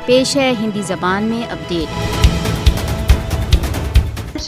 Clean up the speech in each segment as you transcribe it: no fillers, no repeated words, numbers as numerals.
پیش ہے ہندی زبان میں اپڈیٹ۔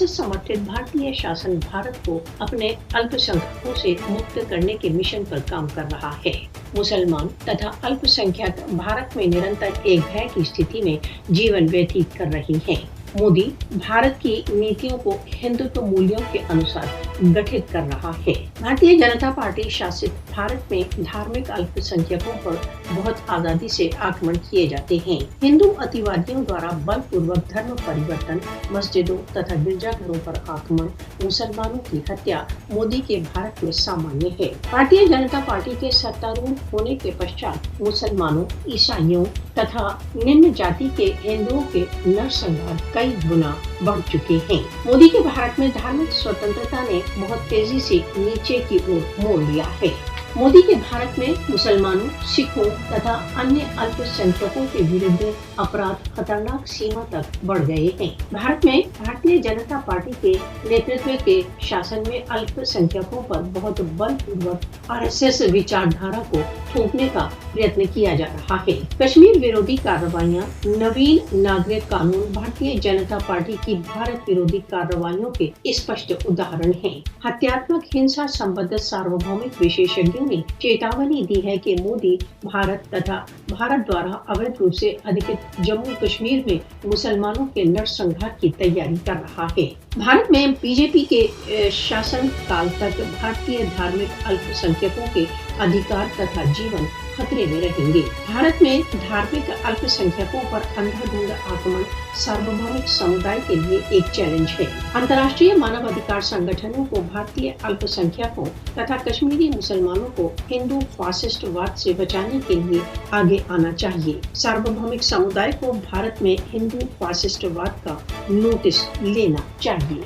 समर्थित भारतीय शासन भारत को अपने अल्पसंख्यकों से मुक्त करने के मिशन पर काम कर रहा है। मुसलमान तथा अल्पसंख्यक भारत में निरंतर एक भय की स्थिति में जीवन व्यतीत कर रही हैं। मोदी भारत की नीतियों को हिंदुत्व मूल्यों के अनुसार गठित कर रहा है। भारतीय जनता पार्टी शासित भारत में धार्मिक अल्पसंख्यकों पर बहुत आजादी से आक्रमण किए जाते हैं। हिंदू अतिवादियों द्वारा बलपूर्वक धर्म परिवर्तन, मस्जिदों तथा गिरजाघरों पर आक्रमण, मुसलमानों की हत्या मोदी के भारत में सामान्य है। भारतीय जनता पार्टी के सत्तारूढ़ होने के पश्चात मुसलमानों, ईसाइयों तथा निम्न जाति के हिंदुओं के नरसंहार कई गुना बढ़ चुके हैं। मोदी के भारत में धार्मिक स्वतंत्रता ने बहुत तेजी से नीचे की ओर मोड़ लिया है। मोदी के भारत में मुसलमानों, सिखों तथा अन्य अल्पसंख्यकों के विरुद्ध अपराध खतरनाक सीमा तक बढ़ गए हैं। भारत में भारतीय जनता पार्टी के नेतृत्व के शासन में अल्पसंख्यकों पर बहुत बलपूर्वक आरएसएस विचारधारा को थोपने का प्रयत्न किया जा रहा है। कश्मीर विरोधी कार्रवाइयाँ, नवीन नागरिक कानून भारतीय जनता पार्टी की भारत विरोधी कार्रवाइयों के स्पष्ट उदाहरण हैं। हत्यात्मक हिंसा संबद्ध सार्वभौमिक विशेषज्ञों ने चेतावनी दी है कि मोदी भारत तथा भारत द्वारा अवैध रूप से अधिकृत जम्मू कश्मीर में मुसलमानों के नरसंहार की तैयारी कर रहा है। भारत में बीजेपी के शासन काल तक भारतीय धार्मिक अल्पसंख्यकों के अधिकार तथा जीवन खतरे में रहेंगे। भारत में धार्मिक अल्पसंख्यकों पर अंधाधुंध आक्रमण सार्वभौमिक समुदाय के लिए एक चैलेंज है। अंतर्राष्ट्रीय मानवाधिकार संगठनों को भारतीय अल्पसंख्यकों तथा कश्मीरी मुसलमानों को हिंदू फासिस्टवाद से बचाने के लिए आगे आना चाहिए। सार्वभौमिक समुदाय को भारत में हिंदू फासिस्टवाद का नोटिस लेना चाहिए।